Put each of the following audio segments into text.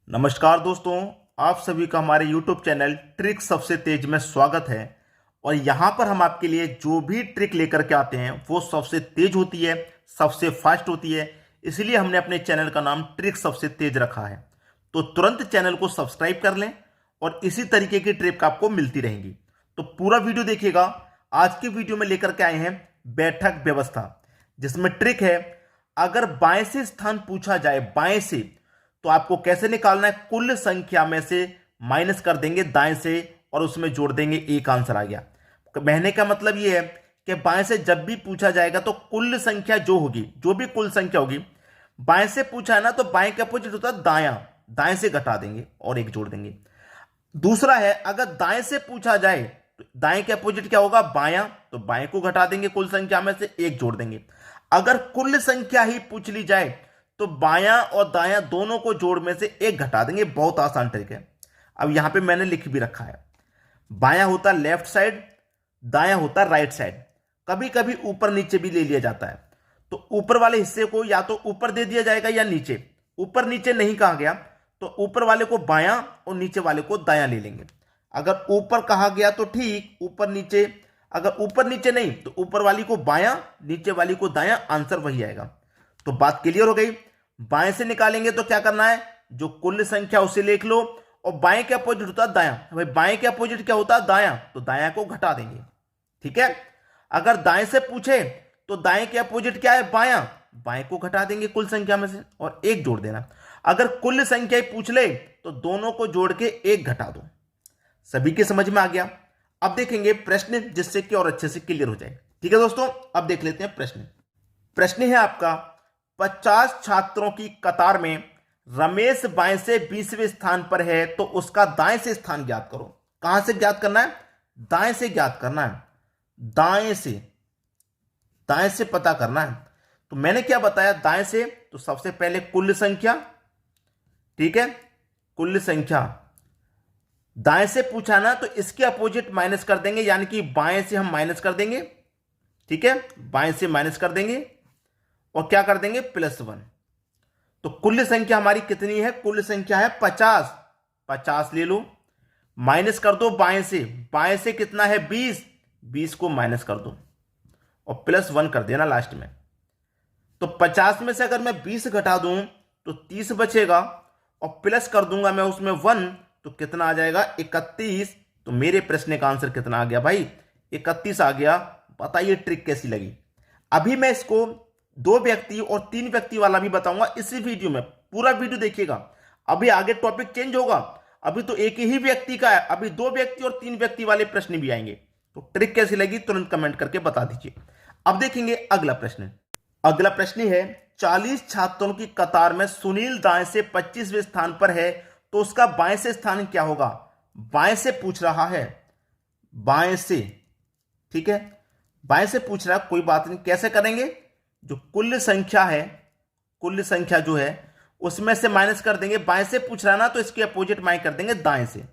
नमस्कार दोस्तों, आप सभी का हमारे YouTube चैनल ट्रिक सबसे तेज में स्वागत है। और यहाँ पर हम आपके लिए जो भी ट्रिक लेकर के आते हैं वो सबसे तेज होती है, सबसे फास्ट होती है। इसलिए हमने अपने चैनल का नाम ट्रिक सबसे तेज रखा है। तो तुरंत चैनल को सब्सक्राइब कर लें और इसी तरीके की ट्रिक आपको मिलती रहेंगी। तो पूरा वीडियो देखिएगा। आज की वीडियो में लेकर के आए हैं बैठक व्यवस्था, जिसमें ट्रिक है अगर बाएं से स्थान पूछा जाए, बाएं से, तो आपको कैसे निकालना है। कुल संख्या में से माइनस कर देंगे दाएं से और उसमें जोड़ देंगे, एक आंसर आ गया। कहने का मतलब यह है कि बाएं से जब भी पूछा जाएगा तो कुल संख्या जो होगी, जो भी कुल संख्या होगी, बाएं से पूछा है ना तो बाएं के अपोजिट होता है दायां, दाएं से घटा देंगे और एक जोड़ देंगे। दूसरा है अगर दाएं से पूछा जाए तो दाएं के अपोजिट क्या होगा, बायां, तो बाएं को घटा देंगे, कुल संख्या में से एक जोड़ देंगे। अगर कुल संख्या ही पूछ ली जाए तो बायां और दायां दोनों को जोड़ में से एक घटा देंगे। बहुत आसान ट्रिक है। अब यहां पे मैंने लिख भी रखा है, बायां होता लेफ्ट साइड, दायां होता राइट साइड। कभी कभी ऊपर नीचे भी ले लिया जाता है, तो ऊपर वाले हिस्से को या तो ऊपर दे दिया जाएगा या नीचे। ऊपर नीचे नहीं कहा गया तो ऊपर वाले को बायां और नीचे वाले को दायां ले लेंगे। अगर ऊपर कहा गया तो ठीक, ऊपर नीचे। अगर ऊपर नीचे नहीं तो ऊपर वाली को बायां, नीचे वाली को दायां, आंसर वही आएगा। तो बात क्लियर हो गई। बाएं से निकालेंगे तो क्या करना है, जो कुल संख्या उसे लिख लो, और बाएं के अपोजिट होता है दायां। भाई बाएं के अपोजिट क्या होता है, दायां, तो दायां को घटा देंगे। ठीक है। अगर दाएं से पूछे तो दाएं के अपोजिट क्या है, बायां, बाएं को घटा देंगे कुल संख्या में से और एक जोड़ देना। अगर कुल संख्या ही पूछ ले तो दोनों को जोड़ के एक घटा दो। सभी के समझ में आ गया। अब देखेंगे प्रश्न, जिससे कि और अच्छे से क्लियर हो जाए। ठीक है दोस्तों, अब देख लेते हैं प्रश्न। प्रश्न है आपका, 50 छात्रों की कतार में रमेश बाएं से 20वें स्थान पर है तो उसका दाएं से स्थान ज्ञात करो। कहां से ज्ञात करना है, दाएं से ज्ञात करना है। दाएं से, दाएं से पता करना है। तो मैंने क्या बताया, दाएं से, तो सबसे पहले कुल संख्या। ठीक है, कुल संख्या दाएं से पूछा ना तो इसके अपोजिट माइनस कर देंगे, यानी कि बाएं से हम माइनस कर देंगे। ठीक है, बाएं से माइनस कर देंगे और क्या कर देंगे, +1। तो कुल संख्या हमारी कितनी है, कुल संख्या है 50। 50 ले लो, माइनस कर दो बाएं से। बाएं से कितना है, 20। 20 को माइनस कर दो और +1 कर देना लास्ट में। तो 50 में से अगर मैं 20 घटा दूं तो 30 बचेगा और प्लस कर दूंगा मैं उसमें 1, तो कितना आ जाएगा, 31। तो मेरे प्रश्न का आंसर कितना आ गया भाई, 31 आ गया। बताइए ट्रिक कैसी लगी। अभी मैं इसको 2 व्यक्ति और 3 व्यक्ति वाला भी बताऊंगा इसी वीडियो में। पूरा वीडियो देखिएगा। अभी आगे टॉपिक चेंज होगा। अभी तो एक ही व्यक्ति का है, अभी 2 व्यक्ति और 3 व्यक्ति वाले प्रश्न भी आएंगे। तो ट्रिक कैसी लगी तुरंत कमेंट करके बता दीजिए। अब देखेंगे अगला प्रश्न। अगला प्रश्न है, 40 छात्रों की कतार में सुनील दाएं से 25वें स्थान पर है तो उसका बाएं से स्थान क्या होगा। बाएं से पूछ रहा है, बाएं से। ठीक है, बाएं से पूछ रहा है, कोई बात नहीं। कैसे करेंगे, जो कुल संख्या है, कुल संख्या जो है उसमें से माइनस कर देंगे। बाएं से पूछ रहा है ना तो इसके अपोजिट माइनस कर देंगे दाएं से।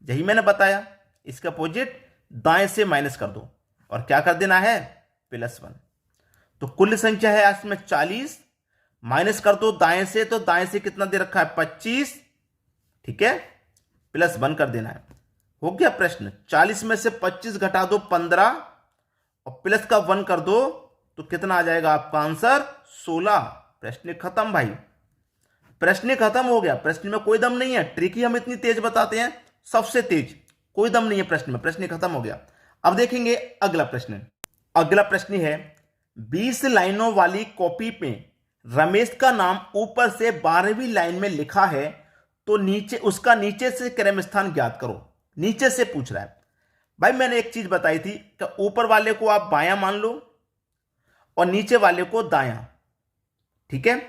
यही मैंने बताया, इसके अपोजिट दाएं से माइनस कर दो और क्या कर देना है, +1। तो कुल संख्या है इसमें 40, माइनस कर दो दाएं से, तो दाएं से कितना दे रखा है, 25। ठीक है, +1 कर देना है। हो गया प्रश्न। 40 में से 25 घटा दो 15 और प्लस का 1 कर दो तो कितना आ जाएगा आपका आंसर, 16। प्रश्न खत्म भाई, प्रश्न खत्म हो गया। प्रश्न में कोई दम नहीं है। ट्रिक ही हम इतनी तेज बताते हैं, सबसे तेज। कोई दम नहीं है प्रश्न में, प्रश्न खत्म हो गया। अब देखेंगे अगला प्रश्न। अगला प्रश्न है, 20 लाइनों वाली कॉपी पे रमेश का नाम ऊपर से 12वीं लाइन में लिखा है तो नीचे, उसका नीचे से क्रम स्थान ज्ञात करो। नीचे से पूछ रहा है। भाई मैंने एक चीज बताई थी कि ऊपर वाले को आप बायां मान लो और नीचे वाले को दायां। ठीक है,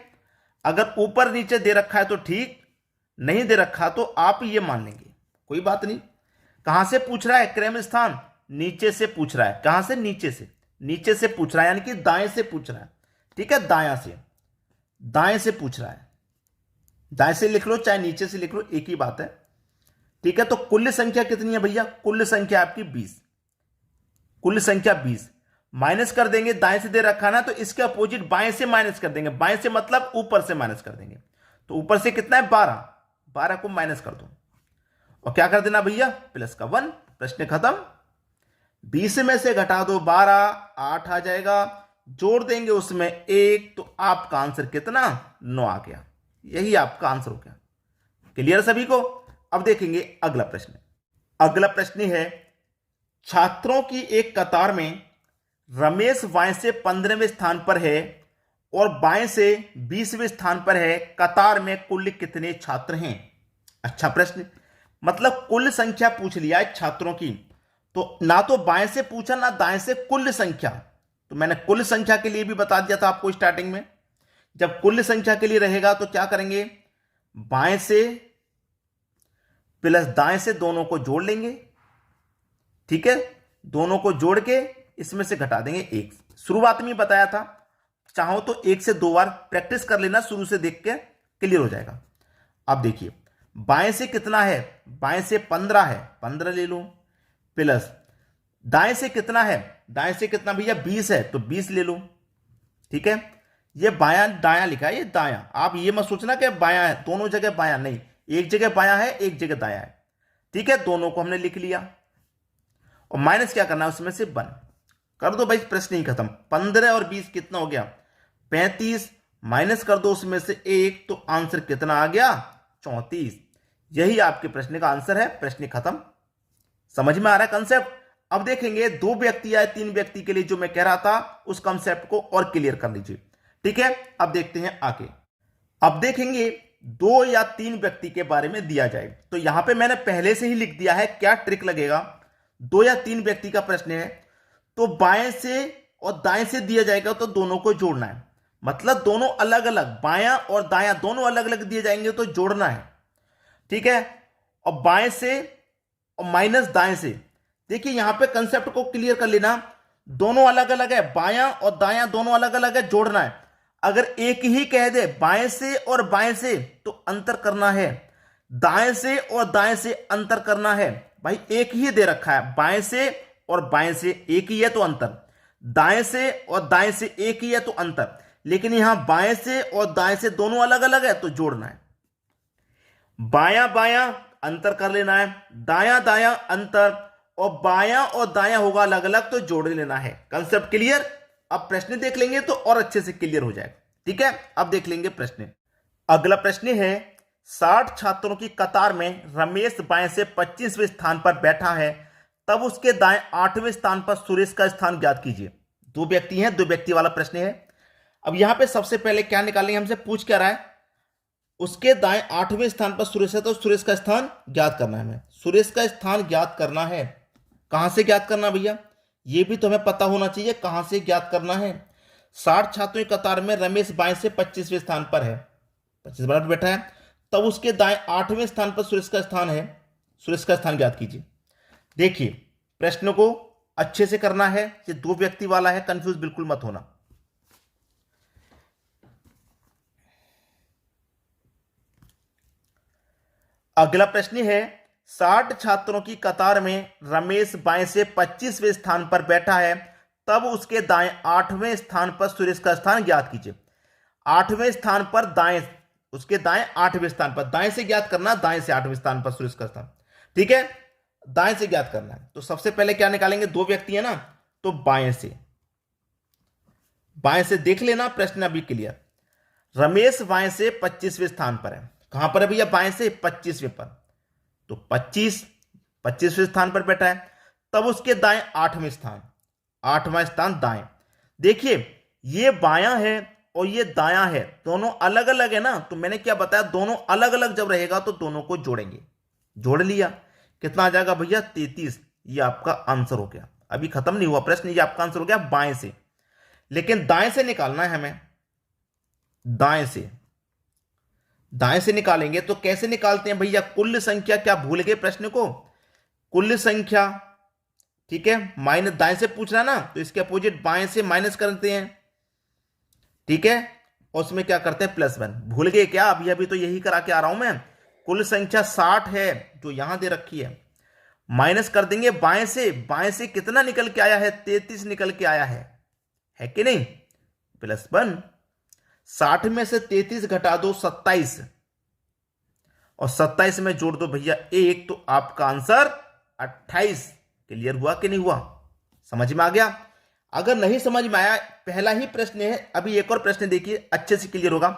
अगर ऊपर नीचे दे रखा है तो ठीक, नहीं दे रखा तो आप ये मान लेंगे, कोई बात नहीं। कहां से पूछ रहा है, क्रम स्थान नीचे से पूछ रहा है। कहां से, नीचे से। नीचे से पूछ रहा है यानी कि दाएं से पूछ रहा है। ठीक है, दायां से, दाएं से पूछ रहा है। दाएं से लिख लो चाहे नीचे से लिख लो, एक ही बात है। ठीक है, तो कुल संख्या कितनी है भैया, कुल संख्या आपकी 20। कुल संख्या 20 माइनस कर देंगे, दाएं से दे रखा ना तो इसके अपोजिट बाएं से माइनस कर देंगे। बाएं से मतलब ऊपर से माइनस कर देंगे। तो ऊपर से कितना है, 12। 12 को माइनस कर दो और क्या कर देना भैया, प्लस का 1, प्रश्न खत्म। 20 में से घटा दो 12, 8 आ जाएगा, जोड़ देंगे उसमें 1, तो आपका आंसर कितना, 9 आ गया। यही आपका आंसर हो गया। क्लियर सभी को। अब देखेंगे अगला प्रश्न। अगला प्रश्न है, छात्रों की एक कतार में रमेश बाएं से 15वें स्थान पर है और बाएं से 20वें स्थान पर है, कतार में कुल कितने छात्र हैं। अच्छा प्रश्न, मतलब कुल संख्या पूछ लिया है छात्रों की, तो ना तो बाएं से पूछा ना दाएं से, कुल संख्या। तो मैंने कुल संख्या के लिए भी बता दिया था आपको स्टार्टिंग में। जब कुल संख्या के लिए रहेगा तो क्या करेंगे, बाएं से प्लस दाएं से दोनों को जोड़ लेंगे, ठीक है, दोनों को जोड़ के इसमें से घटा देंगे 1। शुरुआत में बताया था, चाहो तो 1 से 2 बार प्रैक्टिस कर लेना, शुरू से देख के क्लियर हो जाएगा। अब देखिए बाएं से कितना है, बाएं से 15 है, 15 ले लो, प्लस दाएं से कितना है, दाएं से कितना भैया 20 है, तो 20 ले लो, ठीक है। ये बायां दायां लिखा है, ये दायां, आप ये मत सोचना कि बायां है, दोनों जगह बायां नहीं, एक जगह बायां है एक जगह दायां है, ठीक है। दोनों को हमने लिख लिया और माइनस क्या करना है, उसमें से 1 कर दो भाई, प्रश्न ही खत्म। 15 और 20 कितना हो गया, 35, माइनस कर दो उसमें से 1, तो आंसर कितना आ गया, 34। यही आपके प्रश्न का आंसर है, प्रश्न खत्म। समझ में आ रहा है कंसेप्ट। अब देखेंगे 2 व्यक्ति या 3 व्यक्ति के लिए जो मैं कह रहा था उस कंसेप्ट को और क्लियर कर लीजिए, ठीक है। अब देखते हैं आगे। अब देखेंगे 2 या 3 व्यक्ति के बारे में दिया जाए, तो यहां पे मैंने पहले से ही लिख दिया है क्या ट्रिक लगेगा। 2 या 3 व्यक्ति का प्रश्न है, तो बाएं से और दाएं से दिया जाएगा, तो दोनों को जोड़ना है, मतलब दोनों अलग अलग, बायां और दायां दोनों अलग अलग दिए जाएंगे तो जोड़ना है, ठीक है। और बाएं से और माइनस दाएं से, देखिए यहां पे कंसेप्ट को क्लियर कर लेना, दोनों अलग अलग है, बायां और दायां दोनों अलग अलग है, जोड़ना है। अगर एक ही कह दे बाएं से और बाएं से, तो अंतर करना है, दाएं से और दाएं से अंतर करना है। भाई एक ही दे रखा है, बाएं से और बाएं से एक ही है तो अंतर, दाएं से और दाएं से एक ही है तो अंतर, लेकिन यहां बाएं से और दाएं से दोनों अलग अलग है तो जोड़ना है। बायां बायां अंतर कर लेना है, दायां दायां अंतर, और बायां और दायां होगा अलग अलग तो जोड़ लेना है। Concept clear. अब प्रश्न देख लेंगे तो और अच्छे से क्लियर हो जाएगा, ठीक है। अब देख लेंगे प्रश्न। अगला प्रश्न है, 60 छात्रों की कतार में रमेश बाएं से 25वें स्थान पर बैठा है, तब उसके दाएं 8वें स्थान पर सुरेश का स्थान ज्ञात कीजिए। 2 व्यक्ति हैं, 2 व्यक्ति वाला प्रश्न है। अब यहां पे सबसे पहले क्या निकालेंगे, हमसे पूछ क्या रहा है, उसके दाएं 8वें स्थान पर सुरेश है, तो सुरेश का स्थान ज्ञात करना है। हमें सुरेश का स्थान ज्ञात करना है। कहां से ज्ञात करना भैया, यह भी तो हमें पता होना चाहिए कहां से ज्ञात करना है। 60 छात्रों की कतार में रमेश बाएं से 25वें स्थान पर है, 25 पर बैठा है, तब उसके दाएं 8वें स्थान पर सुरेश का स्थान है, सुरेश का स्थान ज्ञात कीजिए। देखिए प्रश्न को अच्छे से करना है, ये 2 व्यक्ति वाला है, कंफ्यूज बिल्कुल मत होना। अगला प्रश्न है, 60 छात्रों की कतार में रमेश बाएं से 25वें स्थान पर बैठा है, तब उसके दाएं 8वें स्थान पर सुरेश का स्थान ज्ञात कीजिए। 8वें स्थान पर दाएं, उसके दाएं 8वें स्थान पर, दाएं से ज्ञात करना, दाएं से 8वें स्थान पर सुरेश का स्थान, ठीक है, दाएं से ज्ञात करना है। तो सबसे पहले क्या निकालेंगे, 2 व्यक्ति है ना, तो बाएं से देख लेना, प्रश्न अभी क्लियर। रमेश बाएं से 25वें स्थान पर है, कहां पर है भैया, बाएं से 25वें पर, तो 25वें स्थान पर बैठा है, तब उसके दाएं 8वें स्थान, 8वां स्थान दाएं। देखिए ये बायां है और ये दायां है, दोनों अलग अलग है ना, तो मैंने क्या बताया, दोनों अलग अलग जब रहेगा तो दोनों को जोड़ेंगे। जोड़ लिया, कितना आ जाएगा भैया, 33। ये आपका आंसर हो गया। अभी खत्म नहीं हुआ प्रश्न, ये आपका आंसर हो गया बाएं से, लेकिन दाएं से निकालना है हमें। दाएं से निकालेंगे तो कैसे निकालते हैं भैया, कुल संख्या, क्या भूल गए प्रश्न को, कुल संख्या, ठीक है, माइनस, दाएं से पूछना ना, तो इसके अपोजिट बाएं से माइनस करते हैं, ठीक है, और उसमें क्या करते हैं, +1। भूल गए क्या, अभी अभी तो यही करा के आ रहा हूं मैं। कुल संख्या 60 है जो यहां दे रखी है, माइनस कर देंगे बाएं से कितना निकल के आया है, 33 निकल के आया है कि नहीं, +1। 60 में से 33 घटा दो 27, और 27 में जोड़ दो भैया 1, तो आपका आंसर 28। क्लियर हुआ कि नहीं हुआ? समझ में आ गया? अगर नहीं समझ में आया, पहला ही प्रश्न है, अभी एक और प्रश्न देखिए, अच्छे से क्लियर होगा।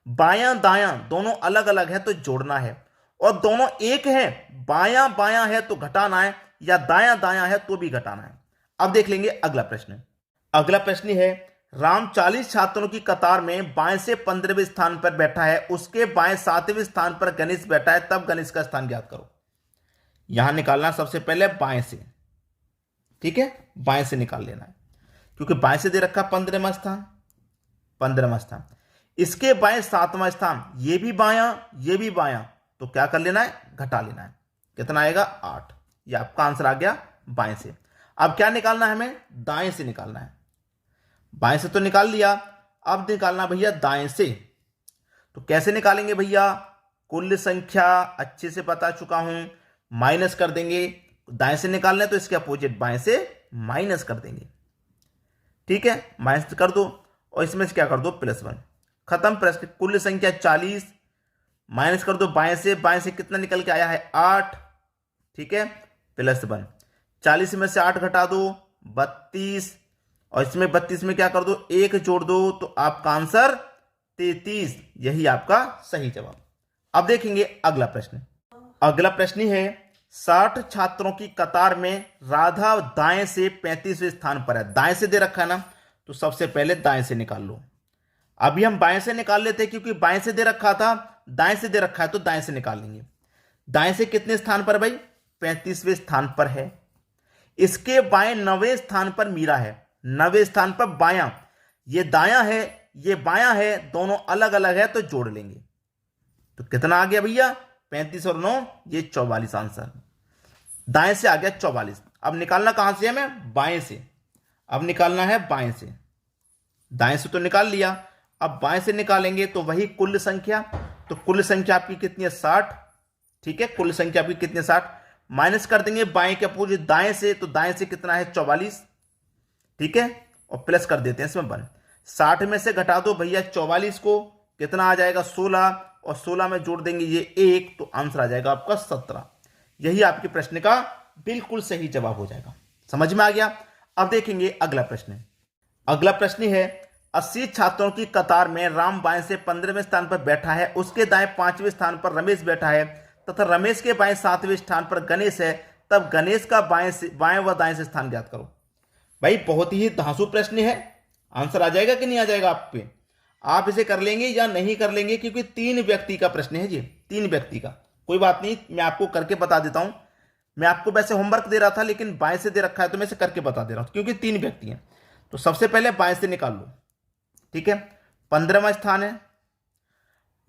बायां दायां दोनों अलग अलग है तो जोड़ना है, और दोनों एक है, बायां बायां है तो घटाना है, या दायां दायां है तो भी घटाना है। अब देख लेंगे अगला प्रश्न। अगला प्रश्न है, राम 40 छात्रों की कतार में बाएं से 15वें स्थान पर बैठा है, उसके बाएं 7वें स्थान पर गणेश बैठा है, तब गणेश का स्थान ज्ञात करो। यहां निकालना सबसे पहले बाएं से, ठीक है, बाएं से निकाल लेना है, क्योंकि बाएं से दे रखा 15वां स्थान, 15वां स्थान, इसके बाएं 7वां स्थान, ये भी बायां ये भी बायां, तो क्या कर लेना है, घटा लेना है। कितना आएगा? 8। ये आपका आंसर आ गया बाएं से। अब क्या निकालना है हमें? दाएं से निकालना है। बाएं से तो निकाल लिया, अब निकालना भैया दाएं से। तो कैसे निकालेंगे भैया? कुल संख्या अच्छे से बता चुका हूं, माइनस कर देंगे। दाएं से निकालना है तो इसके अपोजिट बाएं से माइनस कर देंगे, ठीक है, माइनस कर दो और इसमें से क्या कर दो, +1। खत्म प्रश्न। कुल संख्या 40, माइनस कर दो बाएं से, बाएं से कितना निकल के आया है? 8, ठीक है, +1। 40 में से 8 घटा दो, 32, और इसमें 32 में क्या कर दो, 1 जोड़ दो, तो आपका आंसर 33। यही आपका सही जवाब। अब देखेंगे अगला प्रश्न। अगला प्रश्न है, 60 छात्रों की कतार में राधा दाएं से 35वें स्थान पर है। दाएं से दे रखा है ना, तो सबसे पहले दाएं से निकाल लो। अभी हम बाएं से निकाल लेते हैं, क्योंकि बाएं से दे रखा था, दाएं से दे रखा है तो दाएं से निकाल लेंगे। दाएं से कितने स्थान पर भाई? 35वें स्थान पर है। इसके बाएं 9वें स्थान पर मीरा है, 9वें स्थान पर बायां, ये दायां है ये बायां है, दोनों अलग अलग है तो जोड़ लेंगे। तो कितना आ गया भैया? 35 और 9, ये 44 आंसर। दाएं से आ गया 44। अब निकालना कहां से हमें? बाएं से। अब निकालना है बाएं से। दाएं से तो निकाल लिया, अब बाएं से निकालेंगे तो वही कुल संख्या। तो कुल संख्या आपकी कितनी है? 60, ठीक है, कुल संख्या आपकी कितनी है? 60। माइनस कर देंगे बाएं के अपोजिट दाएं से, तो दाएं से कितना है? 44, ठीक है, और प्लस कर देते हैं इसमें 1। 60 में से घटा दो भैया 44 को, कितना आ जाएगा? 16, और 16 में जोड़ देंगे ये 1, तो आंसर आ जाएगा आपका 17। यही आपके प्रश्न का बिल्कुल सही जवाब हो जाएगा। समझ में आ गया? अब देखेंगे अगला प्रश्न। अगला प्रश्न है, 80 छात्रों की कतार में राम बाएं से 15वें स्थान पर बैठा है, उसके दाएं 5वें स्थान पर रमेश बैठा है, तथा रमेश के बाएं 7वें स्थान पर गणेश है, तब गणेश का बाएं व दाएं से स्थान ज्ञात करो। भाई बहुत ही धांसू प्रश्न है, आंसर आ जाएगा कि नहीं आ जाएगा आप पे? आप इसे कर लेंगे या नहीं कर लेंगे, क्योंकि 3 व्यक्ति का प्रश्न है जी, 3 व्यक्ति का। कोई बात नहीं, मैं आपको करके बता देता हूं। मैं आपको वैसे होमवर्क दे रहा था, लेकिन बाएं से दे रखा है तो मैं इसे करके बता दे रहा हूं, क्योंकि 3 व्यक्ति हैं। तो सबसे पहले बाएं से निकाल लो, ठीक है। 15वां स्थान है,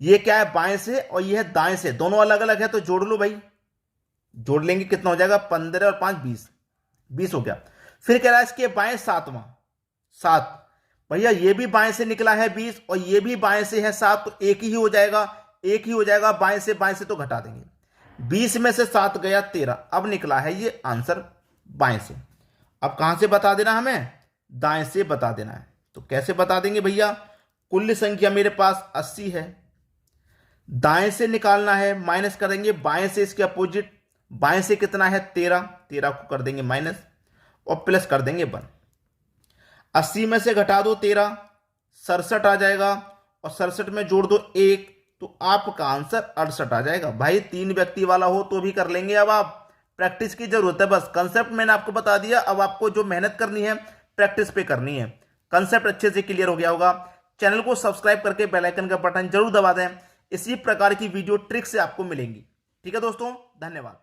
ये क्या है? बाएं से, और ये है दाएं से, दोनों अलग अलग है तो जोड़ लो भाई। जोड़ लेंगे, कितना हो जाएगा? 15 और 5 20, 20 हो गया। फिर कह रहा है इसके बाएं 7वां, 7, भैया ये भी बाएं से निकला है 20, और ये भी बाएं से है 7, तो एक ही हो जाएगा, एक ही हो जाएगा। बाएं से तो घटा देंगे। 20 में से 7 गया 13, अब निकला है ये आंसर बाएं से। अब कहां से बता देना हमें? दाएं से बता देना है। तो कैसे बता देंगे भैया? कुल संख्या मेरे पास 80 है, दाएं से निकालना है, माइनस करेंगे बाएं से, इसके अपोजिट बाएं से कितना है? 13, 13 को कर देंगे माइनस, और प्लस कर देंगे 1। 80 में से घटा दो 13, 67 आ जाएगा, और 67 में जोड़ दो 1, तो आपका आंसर 68 आ जाएगा। भाई 3 व्यक्ति वाला हो तो भी कर लेंगे। अब आप प्रैक्टिस की जरूरत है, बस कंसेप्ट मैंने आपको बता दिया। अब आपको जो मेहनत करनी है प्रैक्टिस पे करनी है। कंसेप्ट अच्छे से क्लियर हो गया होगा। चैनल को सब्सक्राइब करके बेल आइकन का बटन जरूर दबा दें। इसी प्रकार की वीडियो ट्रिक से आपको मिलेंगी। ठीक है दोस्तों, धन्यवाद।